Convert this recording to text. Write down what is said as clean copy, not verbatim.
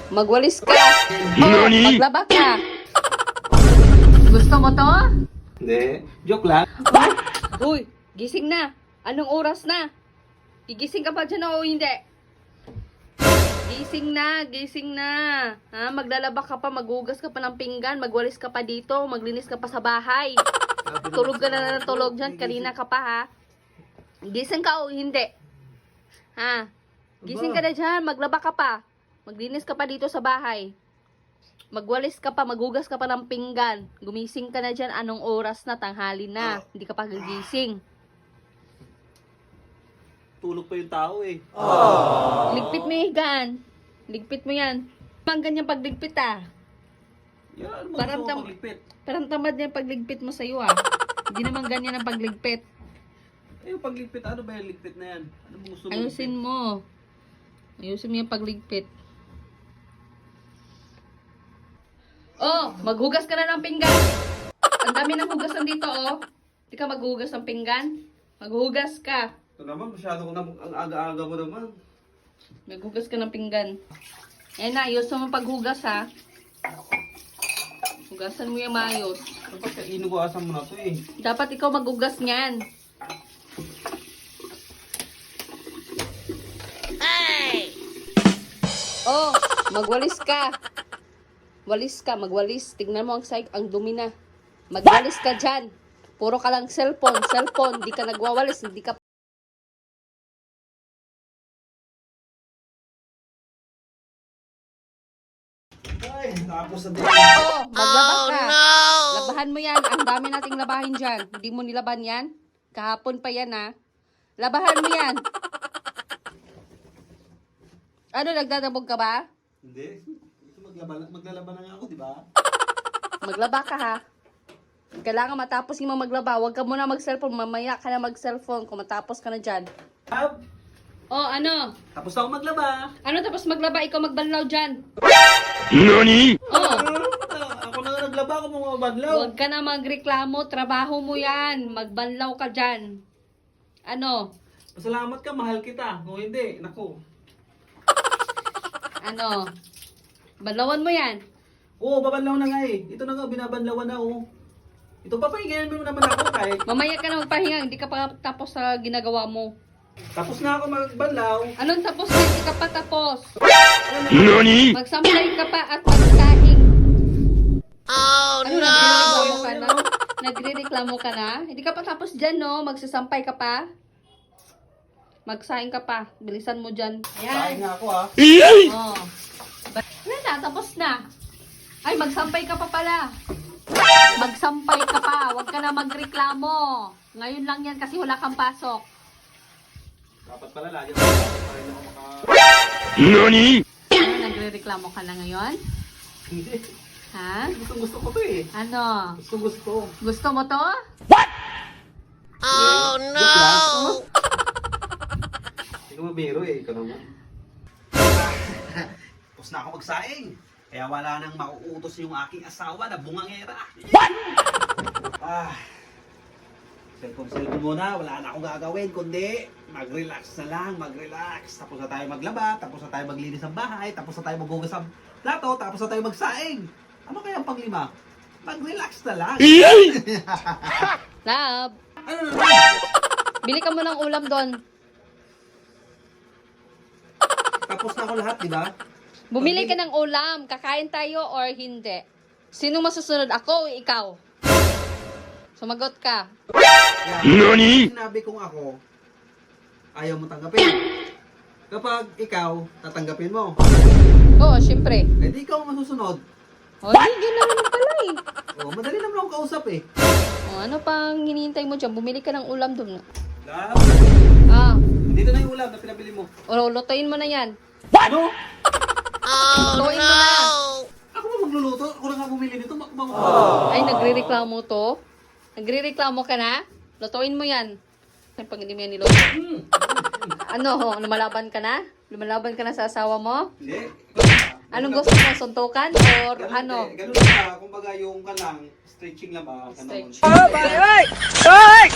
Magwalis ka. Oh, maglaba ka. Gusto mo to? Hindi. Joke lang. Uy, gising na. Anong oras na? Gigising ka pa dyan o hindi? Gising na, gising na. Ha, maglalaba ka pa, maghugas ka pa ng pinggan, magwalis ka pa dito, maglinis ka pa sa bahay. Tulog ka na ng tulog dyan, kanina ka pa ha. Gising ka o hindi? Ha? Gising ka na dyan, maglaba ka pa. Maglinis ka pa dito sa bahay. Magwalis ka pa, maghugas ka pa ng pinggan. Gumising ka na dyan, anong oras na, tanghali na. Hindi ka pa gigising. Tulog pa yung tao eh. Ligpit mo yung higaan. Ligpit mo yan. Ang ganyan pagligpit ah. Yan, Parang magsuko magligpit. Parang tamad niya yung pagligpit mo sa'yo ah. Hindi naman ganyan ang pagligpit. Eh, yung pagligpit, ano ba yung ligpit na yan? Ano mo gusto mo? Ayusin mo. Ayusin mo yung pagligpit. Oh, maghugas ka na ng pinggan. Ang dami ng hugasan dito oh. Hindi ka maghugas ng pinggan. Maghugas ka. Ito naman, masyado ko na, ang aga-aga mo naman. Maghugas ka ng pinggan. Ayan na, ayusin mo paghugas ha. Hugasan mo yung maayos. Dapat inugasan mo na to eh. Dapat ikaw maghugas niyan. Oh, magwalis ka. Walis ka, magwalis. Tignan mo ang side, ang dumi na. Magwalis ka dyan. Puro ka lang cellphone, cellphone. Di ka nagwawalis, hindi ka... Ay, tapos na din. Oh, maglaba ka. Labahan mo yan. Ang dami nating labahin dyan. Hindi mo nilaban yan. Kahapon pa yan ha. Labahan mo yan. Ano, nagdadabog ka ba? Hindi. Ito maglalaban na nga ako, di ba? Maglaba ka ha. Kailangan matapos yung maglaba. Huwag ka muna mag-cellphone. Mamaya ka na mag-cellphone kung matapos ka na dyan. Oh, ano? Tapos na ako maglaba. Ano tapos maglaba? Ikaw magbanlaw dyan. NANI?! Oh, Ako na nga naglaba, ako mga badlaw. huwag ka na magreklamo. Trabaho mo yan. Magbanlaw ka dyan. Ano? Pasalamat ka, mahal kita. Kung hindi, naku. Ano? Banlawan mo yan. Oo, babanlaw na nga eh. Ito na nga, binabanlawan na oh. Ito, papahingayan mo naman ako kahit. Mamaya ka na magpahinga. Hindi ka pa tapos sa ginagawa mo. Tapos na ako magbanlaw. Anong tapos na? Hindi ka pa tapos. NANI?! Magsampay ka pa at magsaing. Oh Ano, nagre-reklamo ka na? Nagre-reklamo ka na? Hindi ka pa tapos dyan, no? Magsasampay ka pa? Magsaing ka pa. Bilisan mo dyan. Kain Ayan. nga ako ah. IAY! Oh. Wala na, tapos na. Ay, magsampay ka pa pala. Magsampay ka pa. Huwag ka na magreklamo. Ngayon lang yan kasi wala kang pasok. Dapat pala lagi pa rin ako maka... NANI?! Ano, nagre-reklamo ka na ngayon? Hindi. Ha? Gusto ko to eh. Ano? Gusto. Gusto mo to? Oh no! Hindi ko mabiro eh, ikaw naman. Tapos na ako magsaing. Kaya wala nang mauutos yung aking asawa na bungangera. Cellphone muna, wala na akong gagawin, kundi mag-relax na lang, mag-relax. Tapos na tayo maglaba, tapos na tayo maglinis ng bahay, tapos na tayo maghugas ng plato, tapos na tayo magsaing. Ano kaya ang panglima? Mag-relax na lang. IAY! Love, Ano na naman? bili ka mo ng ulam doon. Tapos na ako lahat, di ba? Bumili ka ng ulam. Kakain tayo or hindi? Sino masusunod? Ako o ikaw? Sumagot ka. NANI?! Sinabi kong ako, ayaw mo tanggapin. Kapag ikaw, tatanggapin mo. Oo, syempre. Eh di ikaw ang masusunod. O, hindi naman pala eh. Oh, madali naman akong kausap eh. O, ano pang hinihintay mo dyan? Bumili ka ng ulam doon. Love, Ah, dito na yung ulam na pinabili mo. o, lutuin mo na yan. Ano? Lutuin mo na. Ako ba magluluto? Ako na nga bumili nito. Ay, nagre-reklamo to? Nagre-reklamo ka na? Lutuin mo yan. Ay, pag hindi mo yan niluto. Ano, lumalaban ka na? Lumalaban ka na sa asawa mo? Hindi. Anong gusto mo? Suntukan? Or ano? Ganun lang. Kumbaga yung ka lang, stretching lang ba? Stretch. Ay!